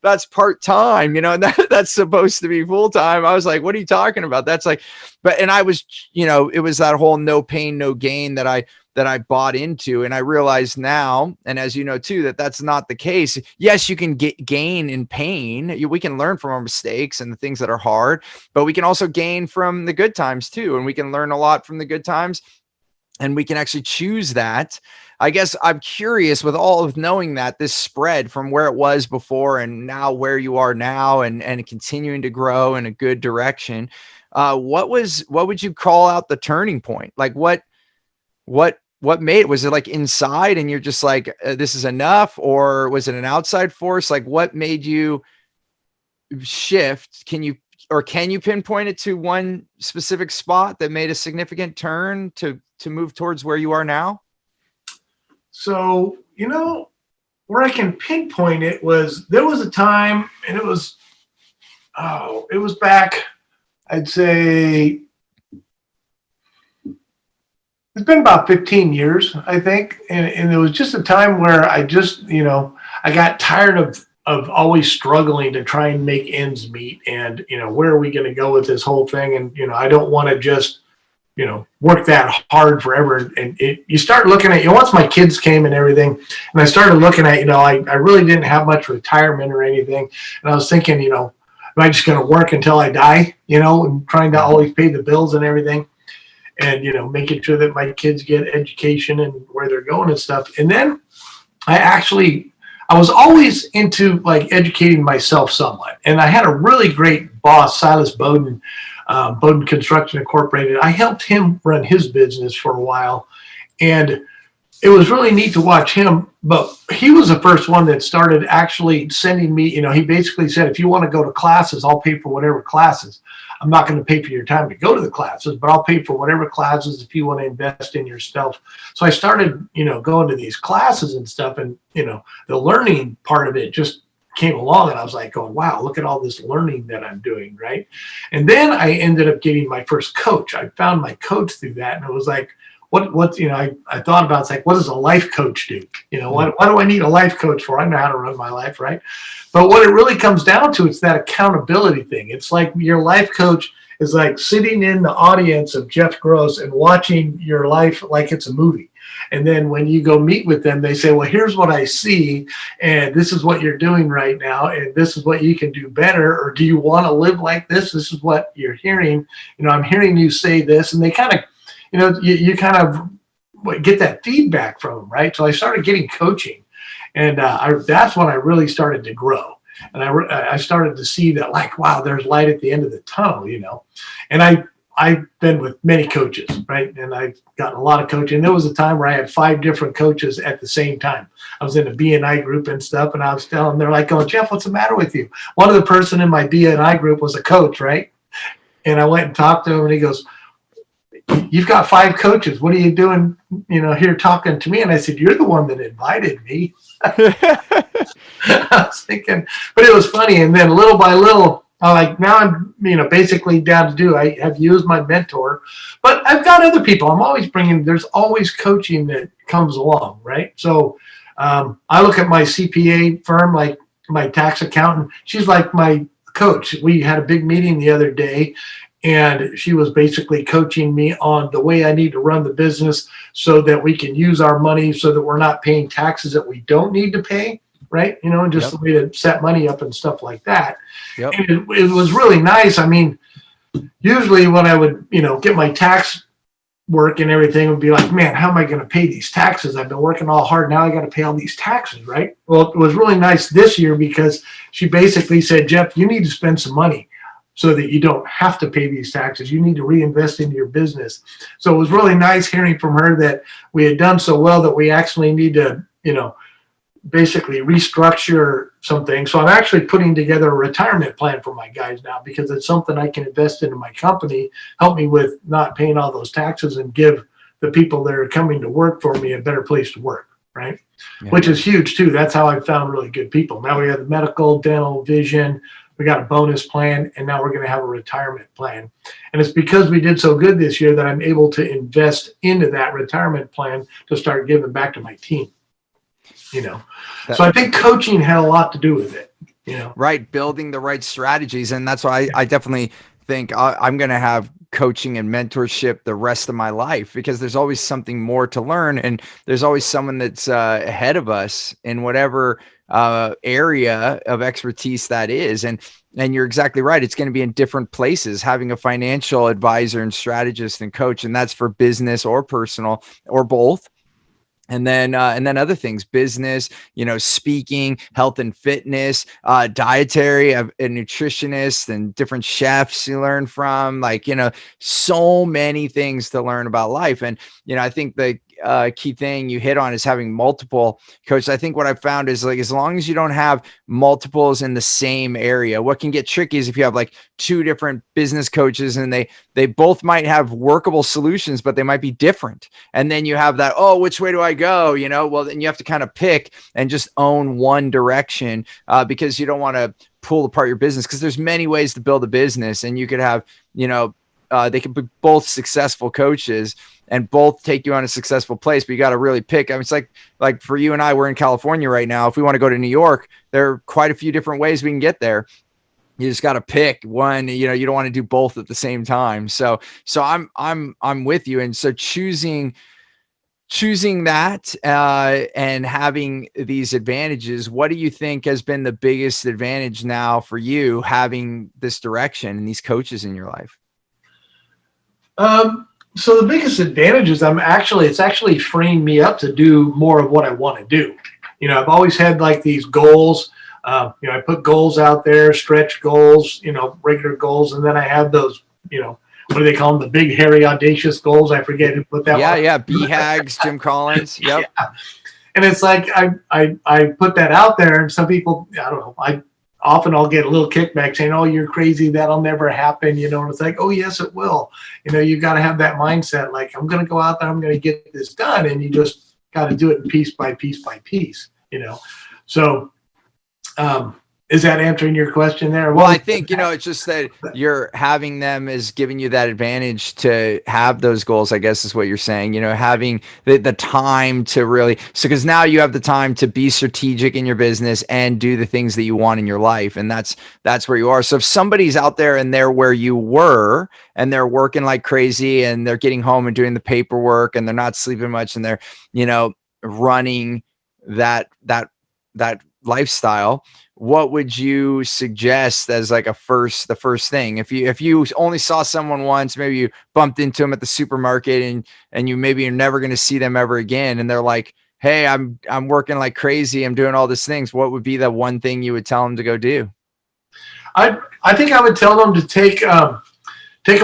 that's part-time, and that's supposed to be full-time. I was like, what are you talking about? That's like, and I was, it was that whole no pain, no gain that I bought into. And I realize now, and as you know too, that that's not the case. Yes, you can gain in pain. We can learn from our mistakes and the things that are hard, but we can also gain from the good times too. And we can learn a lot from the good times, and we can actually choose that. I guess I'm curious, with all of knowing that this spread from where it was before and now where you are now and continuing to grow in a good direction. What would you call out the turning point? Like what made it? Was it like inside and you're just like, this is enough? Or was it an outside force? Like what made you shift? Can you pinpoint it to one specific spot that made a significant turn to move towards where you are now? So, where I can pinpoint it was, there was a time, and it was back, I'd say, it's been about 15 years, I think. And it was just a time where I just, I got tired of always struggling to try and make ends meet. And, where are we going to go with this whole thing? And, I don't want to just, work that hard forever. And you start looking at, once my kids came and everything, and I started looking at, I really didn't have much retirement or anything. And I was thinking, am I just going to work until I die, and trying to always pay the bills and everything, and, making sure that my kids get education and where they're going and stuff. And then I was always into like educating myself somewhat. And I had a really great boss, Silas Bowden, Bowden Construction Incorporated. I helped him run his business for a while. And it was really neat to watch him, but he was the first one that started actually sending me, he basically said, if you want to go to classes, I'll pay for whatever classes. I'm not going to pay for your time to go to the classes, but I'll pay for whatever classes if you want to invest in yourself. So I started, going to these classes and stuff, and, the learning part of it just came along, and I was like going, wow, look at all this learning that I'm doing. Right. And then I ended up getting my first coach. I found my coach through that. And it was like, I thought about, it's like, what does a life coach do? What do I need a life coach for? I know how to run my life, right? But what it really comes down to, it's that accountability thing. It's like your life coach is like sitting in the audience of Jeff Gross and watching your life like it's a movie. And then when you go meet with them, they say, well, here's what I see, and this is what you're doing right now, and this is what you can do better. Or do you want to live like this? This is what you're hearing. I'm hearing you say this. And they kind of, you kind of get that feedback from them, right? So I started getting coaching, and that's when I really started to grow. And I started to see that, like, wow, there's light at the end of the tunnel, And I've been with many coaches, right? And I've gotten a lot of coaching. There was a time where I had 5 different coaches at the same time. I was in a BNI group and stuff, and I was telling them, they're like, oh, Jeff, what's the matter with you? One of the person in my BNI group was a coach, right? And I went and talked to him, and he goes, you've got 5 coaches. What are you doing, here talking to me? And I said, you're the one that invited me. I was thinking, but it was funny. And then little by little, now I'm, basically down to do, I have used my mentor, but I've got other people. I'm always there's always coaching that comes along. Right. So I look at my CPA firm, like my tax accountant, she's like my coach. We had a big meeting the other day, and she was basically coaching me on the way I need to run the business so that we can use our money so that we're not paying taxes that we don't need to pay, right? And just the way to set money up and stuff like that. Yep. And it was really nice. I mean, usually when I would, get my tax work and everything, would be like, man, how am I going to pay these taxes? I've been working all hard. Now I got to pay all these taxes, right? Well, it was really nice this year because she basically said, Jeff, you need to spend some money so that you don't have to pay these taxes. You need to reinvest into your business. So it was really nice hearing from her that we had done so well that we actually need to, basically restructure something. So I'm actually putting together a retirement plan for my guys now, because it's something I can invest into my company, help me with not paying all those taxes, and give the people that are coming to work for me a better place to work, right? Yeah. Which is huge too. That's how I found really good people. Now we have the medical, dental, vision, we got a bonus plan, and now we're going to have a retirement plan. And it's because we did so good this year that I'm able to invest into that retirement plan to start giving back to my team. So I think coaching had a lot to do with it, Right. Building the right strategies. And that's why I definitely think I'm going to have coaching and mentorship the rest of my life, because there's always something more to learn. And there's always someone that's ahead of us in whatever area of expertise that is. And you're exactly right. It's going to be in different places, having a financial advisor and strategist and coach. And that's for business or personal or both. And then other things, business, speaking, health and fitness, dietary, a nutritionist, and different chefs you learn from, so many things to learn about life. And, I think the key thing you hit on is having multiple coaches. I think what I've found is, as long as you don't have multiples in the same area, what can get tricky is if you have 2 different business coaches and they both might have workable solutions, but they might be different. And then you have that, oh, which way do I go? Well, then you have to kind of pick and just own one direction, because you don't want to pull apart your business, because there's many ways to build a business, and you could have, they could be both successful coaches and both take you on a successful place, but you got to really pick. I mean, it's like for you and I, we're in California right now. If we want to go to New York, there are quite a few different ways we can get there. You just got to pick one. You don't want to do both at the same time. So I'm with you. And so choosing choosing that and having these advantages, what do you think has been the biggest advantage now for you having this direction and these coaches in your life? So the biggest advantage is it's actually freeing me up to do more of what I want to do. I've always had like these goals. I put goals out there, stretch goals, regular goals. And then I have those, what do they call them? The big, hairy, audacious goals. I forget who put that one. Yeah. BHAGs, Jim Collins. Yep. Yeah. And it's like, I put that out there and some people, I don't know, I'll get a little kickback saying, "Oh, you're crazy. That'll never happen." And it's like, "Oh, yes, it will." You got to have that mindset. Like, I'm going to go out there, I'm going to get this done. And you just got to do it piece by piece by piece, So, is that answering your question there? Well, I think, it's just that you're having them is giving you that advantage to have those goals, I guess is what you're saying, having the time to really, because now you have the time to be strategic in your business and do the things that you want in your life. And that's where you are. So if somebody's out there and they're where you were and they're working like crazy and they're getting home and doing the paperwork and they're not sleeping much and they're, running that lifestyle, what would you suggest as like the first thing? If you only saw someone once, maybe you bumped into them at the supermarket and you maybe you're never going to see them ever again. And they're like, "Hey, I'm working like crazy. I'm doing all these things." What would be the one thing you would tell them to go do? I think I would tell them to take a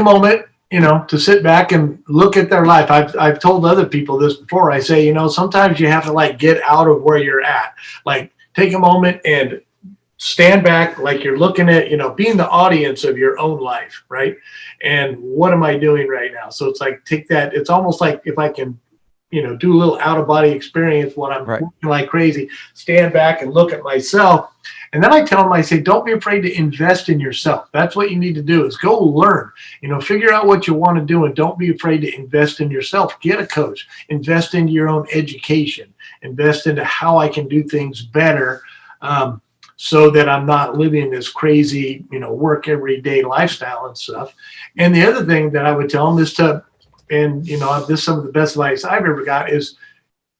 moment, to sit back and look at their life. I've told other people this before. I say, sometimes you have to like get out of where you're at, like take a moment and stand back, like you're looking at, being the audience of your own life, right? And what am I doing right now? So it's like, take that. It's almost like if I can, do a little out of body experience when I'm working like crazy, stand back and look at myself. And then I tell them, I say, don't be afraid to invest in yourself. That's what you need to do is go learn, figure out what you want to do and don't be afraid to invest in yourself. Get a coach, invest into your own education, invest into how I can do things better. So that I'm not living this crazy, work every day lifestyle and stuff. And the other thing that I would tell them is this is some of the best advice I've ever got is,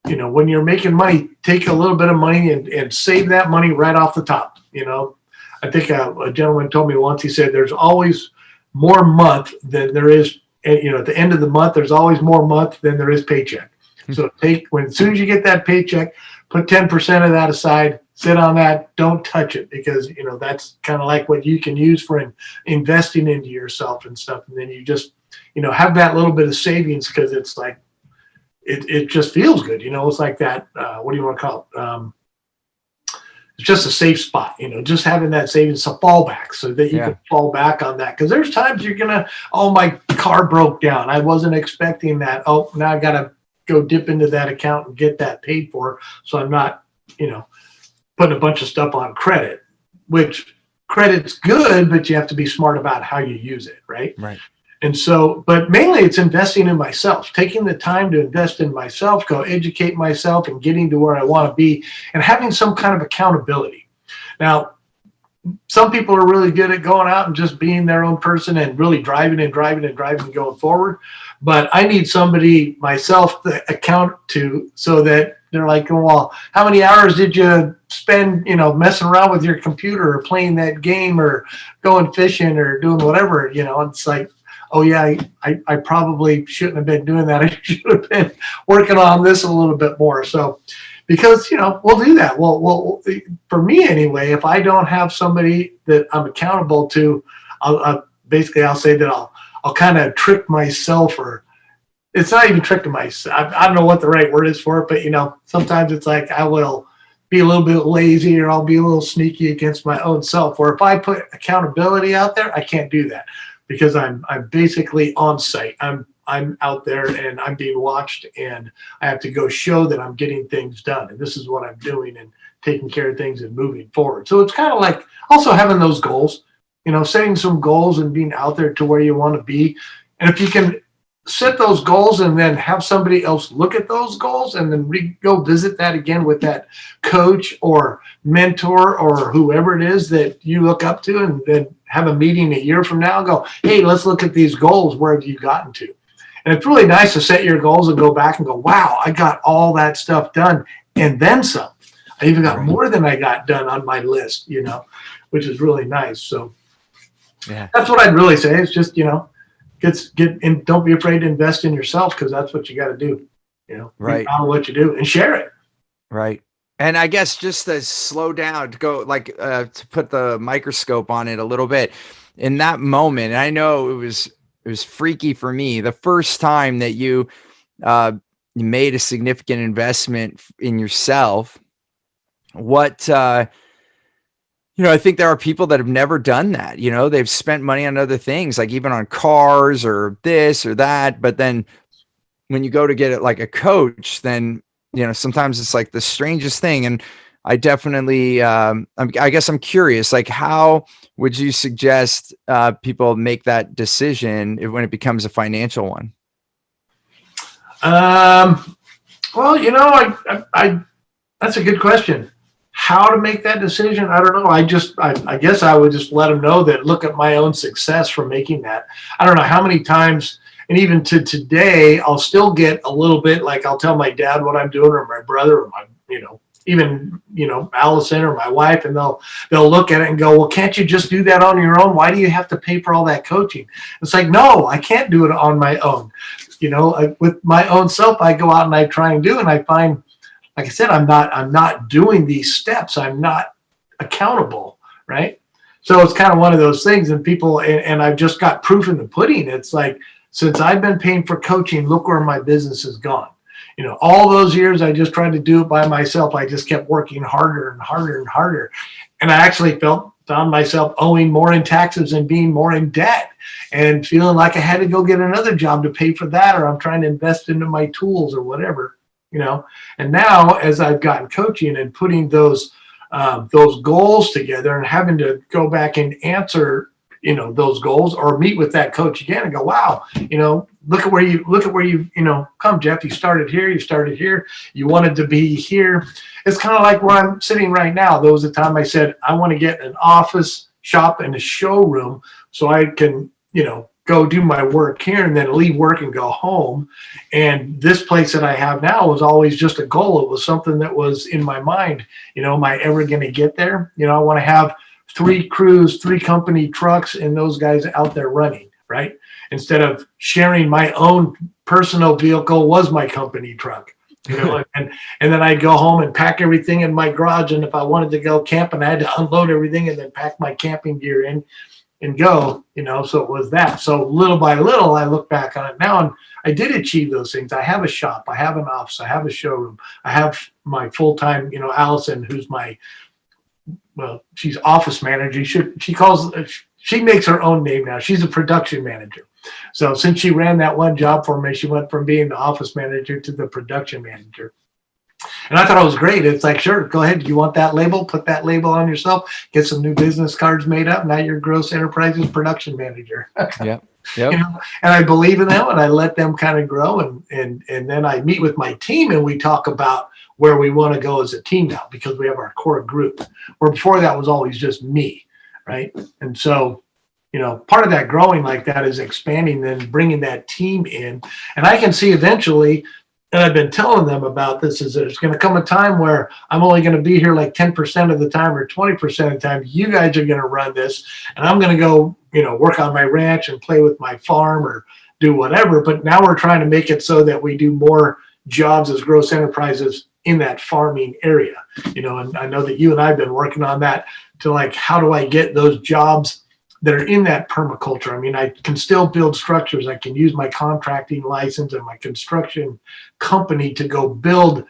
when you're making money, take a little bit of money and save that money right off the top. I think a gentleman told me once, he said, there's always more month than there is, at the end of the month, there's always more month than there is paycheck. So as soon as you get that paycheck, put 10% of that aside, sit on that, don't touch it because, that's kind of like what you can use for investing into yourself and stuff. And then you just, have that little bit of savings because it's like, it just feels good. It's like that, what do you want to call it? It's just a safe spot, just having that savings, a fallback so that you can fall back on that. Because there's times you're going to, oh, my car broke down. I wasn't expecting that. Oh, now I got to go dip into that account and get that paid for. So I'm not, putting a bunch of stuff on credit, which credit's good, but you have to be smart about how you use it. Right. And so, but mainly it's investing in myself, taking the time to invest in myself, go educate myself and getting to where I want to be and having some kind of accountability. Now, some people are really good at going out and just being their own person and really driving going forward. But I need somebody myself to account to so that they're like, well, how many hours did you spend, messing around with your computer or playing that game or going fishing or doing whatever, it's like, oh yeah, I probably shouldn't have been doing that. I should have been working on this a little bit more. So, because, we'll do that. Well, for me anyway, if I don't have somebody that I'm accountable to, I'll say that I'll kind of trick myself, or it's not even tricking myself. I don't know what the right word is for it, but sometimes it's like I will be a little bit lazy or I'll be a little sneaky against my own self. Or if I put accountability out there, I can't do that because I'm basically on site. I'm out there and I'm being watched and I have to go show that I'm getting things done. And this is what I'm doing and taking care of things and moving forward. So it's kind of like also having those goals, setting some goals and being out there to where you want to be. And if you can set those goals and then have somebody else look at those goals and then go visit that again with that coach or mentor or whoever it is that you look up to, and then have a meeting a year from now and go, hey, let's look at these goals. Where have you gotten to? And it's really nice to set your goals and go back and go, wow, I got all that stuff done and then some. I even got more than I got done on my list, which is really nice. So Yeah, that's what I'd really say. It's just, get and don't be afraid to invest in yourself, because that's what you got to do. Be right, proud of what you do and share it. right. And I guess just to slow down, to go like to put the microscope on it a little bit in that moment. And I know it was freaky for me the first time that you made a significant investment in yourself. What I think there are people that have never done that. They've spent money on other things, like even on cars or this or that. But then when you go to get it like a coach, then sometimes it's like the strangest thing. And I definitely I guess I'm curious, like, how would you suggest people make that decision when it becomes a financial one? Well, I that's a good question. How to make that decision? I don't know. I guess I would just let them know that, look at my own success from making that. I don't know how many times, and even to today, I'll still get a little bit, like I'll tell my dad what I'm doing, or my brother, or my, even, Allison or my wife, and they'll look at it and go, well, can't you just do that on your own? Why do you have to pay for all that coaching? It's like, no, I can't do it on my own. With my own self, I go out and I try and do, and I find, like I said, I'm not doing these steps. I'm not accountable, right? So it's kind of one of those things, and people, and I've just got proof in the pudding. It's like, since I've been paying for coaching, look where my business has gone. All those years I just tried to do it by myself. I just kept working harder and harder and harder. And I actually found myself owing more in taxes and being more in debt, and feeling like I had to go get another job to pay for that, or I'm trying to invest into my tools or whatever. And now, as I've gotten coaching and putting those goals together, and having to go back and answer, those goals, or meet with that coach again and go, wow, look at where you come, Jeff. You started here. You wanted to be here. It's kind of like where I'm sitting right now. There was a time I said, I want to get an office, shop, and a showroom so I can, go do my work here and then leave work and go home. And this place that I have now was always just a goal. It was something that was in my mind. Am I ever going to get there? I want to have 3 crews, 3 company trucks, and those guys out there running, right? Instead of sharing my own personal vehicle was my company truck. And then I'd go home and pack everything in my garage. And if I wanted to go camping, I had to unload everything and then pack my camping gear in and go, so it was that. So little by little, I look back on it now, and I did achieve those things. I have a shop, I have an office, I have a showroom, I have my full-time, Allison, who's she's office manager. She makes her own name now. She's a production manager. So since she ran that one job for me, she went from being the office manager to the production manager. And I thought it was great. It's like, sure, go ahead. You want that label? Put that label on yourself. Get some new business cards made up. Now you're Gross Enterprises production manager. Yep. And I believe in them, and I let them kind of grow. And then I meet with my team, and we talk about where we want to go as a team now, because we have our core group, where before that was always just me, right? And so, part of that growing like that is expanding, then bringing that team in. And I can see eventually, and I've been telling them about this, is that there's going to come a time where I'm only going to be here like 10% of the time or 20% of the time. You guys are going to run this, and I'm going to go, work on my ranch and play with my farm or do whatever. But now we're trying to make it so that we do more jobs as Gross Enterprises in that farming area, and I know that you and I have been working on that, to like, how do I get those jobs that are in that permaculture? I mean, I can still build structures. I can use my contracting license and my construction company to go build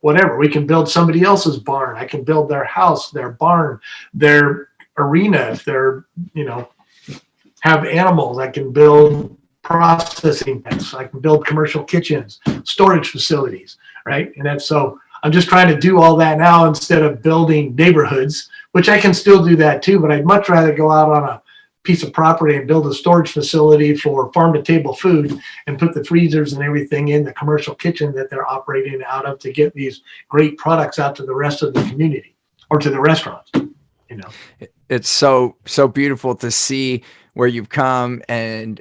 whatever. We can build somebody else's barn. I can build their house, their barn, their arena. If they're, have animals, I can build processing plants. I can build commercial kitchens, storage facilities, right? And that's, so I'm just trying to do all that now instead of building neighborhoods, which I can still do that too, but I'd much rather go out on a piece of property and build a storage facility for farm to table food and put the freezers and everything in the commercial kitchen that they're operating out of, to get these great products out to the rest of the community or to the restaurants. It's so beautiful to see where you've come, and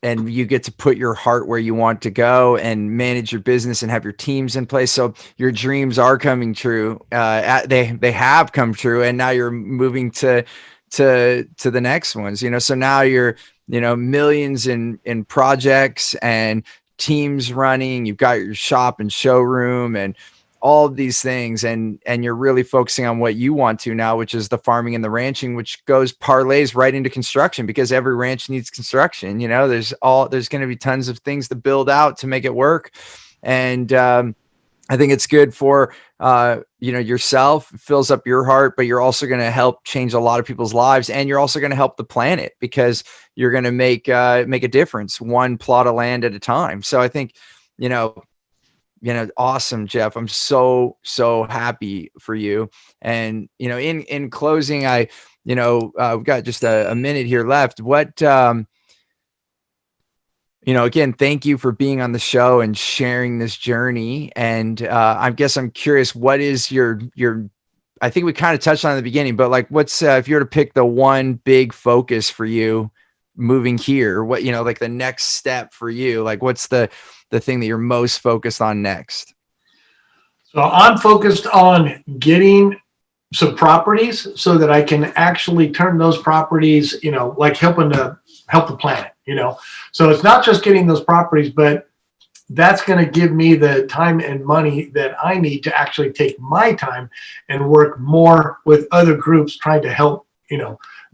and you get to put your heart where you want to go and manage your business and have your teams in place. So your dreams are coming true. They have come true, and now you're moving to the next ones. So now you're millions in projects and teams running. You've got your shop and showroom and all of these things, and you're really focusing on what you want to now, which is the farming and the ranching, which parlays right into construction, because every ranch needs construction. There's going to be tons of things to build out to make it work. And I think it's good for yourself, it fills up your heart, but you're also going to help change a lot of people's lives, and you're also going to help the planet, because you're going to make a difference one plot of land at a time. So I think awesome, Jeff. I'm so happy for you. And, in closing, we've got just a minute here left. What, again, thank you for being on the show and sharing this journey. And, I guess I'm curious, what is your, I think we kind of touched on it in the beginning, but like, what's, if you were to pick the one big focus for you moving here, what, like the next step for you, like what's the thing that you're most focused on next? So I'm focused on getting some properties so that I can actually turn those properties, like helping to help the planet, So it's not just getting those properties, but that's going to give me the time and money that I need to actually take my time and work more with other groups trying to help,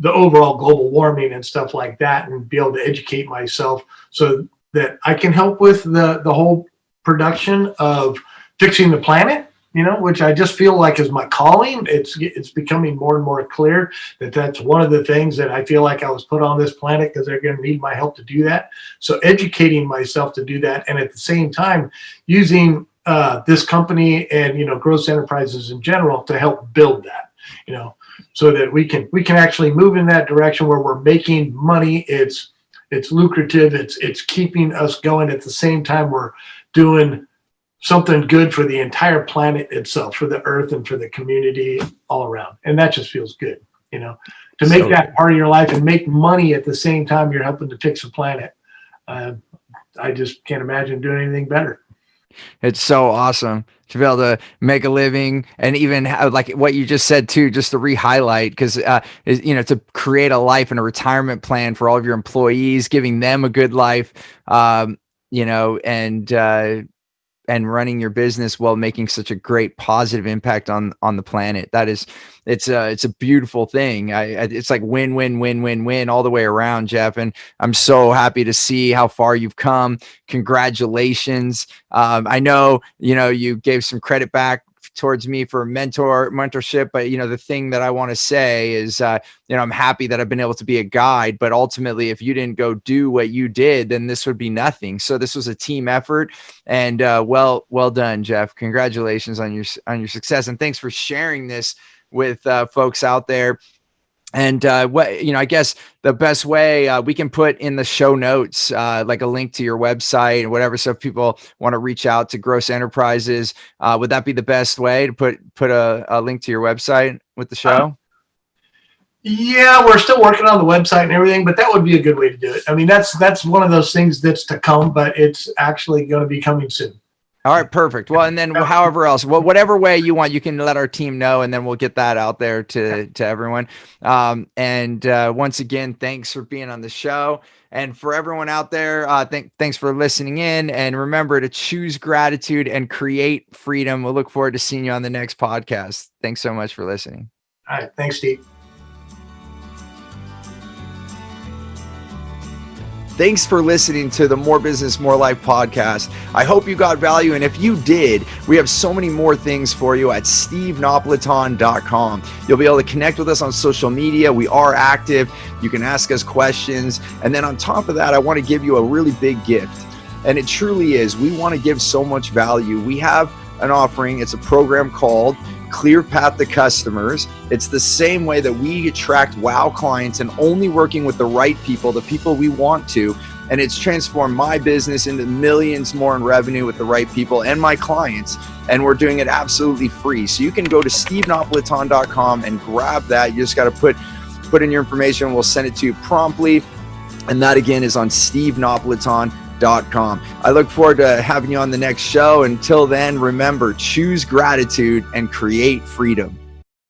the overall global warming and stuff like that, and be able to educate myself so that I can help with the whole production of fixing the planet, which I just feel like is my calling. It's becoming more and more clear that that's one of the things that I feel like I was put on this planet, because they're going to need my help to do that. So educating myself to do that, and at the same time using this company and Gross Enterprises in general to help build that, so that we can actually move in that direction where we're making money. It's lucrative. It's keeping us going. At the same time, we're doing something good for the entire planet itself, for the earth and for the community all around. And that just feels good, to make that part of your life and make money at the same time you're helping to fix the planet. I just can't imagine doing anything better. It's so awesome to be able to make a living, and even like what you just said too, just to re-highlight, because to create a life and a retirement plan for all of your employees, giving them a good life, and running your business while making such a great positive impact on the planet. It's a beautiful thing. It's like win, win, win, win, win all the way around, Jeff. And I'm so happy to see how far you've come. Congratulations. I know, you gave some credit back towards me for mentorship, but the thing that I want to say is, I'm happy that I've been able to be a guide, but ultimately, if you didn't go do what you did, then this would be nothing. So this was a team effort, and well done, Jeff. Congratulations on your success, and thanks for sharing this with folks out there. And I guess the best way, we can put in the show notes like a link to your website or whatever. So if people want to reach out to Gross Enterprises, would that be the best way to put a link to your website with the show? Yeah, we're still working on the website and everything, but that would be a good way to do it. I mean, that's one of those things that's to come, but it's actually going to be coming soon. All right, perfect. Well, and then however else, whatever way you want, you can let our team know, and then we'll get that out there to everyone. And once again, thanks for being on the show. And for everyone out there, thanks for listening in. And remember to choose gratitude and create freedom. We'll look forward to seeing you on the next podcast. Thanks so much for listening. All right. Thanks, Steve. Thanks for listening to the More Business, More Life podcast. I hope you got value. And if you did, we have so many more things for you at stevenapolitan.com. You'll be able to connect with us on social media. We are active. You can ask us questions. And then on top of that, I want to give you a really big gift. And it truly is. We want to give so much value. We have an offering. It's a program called Clear Path to Customers. It's the same way that we attract wow clients and only working with the right people, the people we want to. And it's transformed my business into millions more in revenue with the right people and my clients. And we're doing it absolutely free. So you can go to stevenapolitan.com and grab that. You just got to put in your information. We'll send it to you promptly. And that again is on stevenapolitan.com. I look forward to having you on the next show. Until then, remember, choose gratitude and create freedom.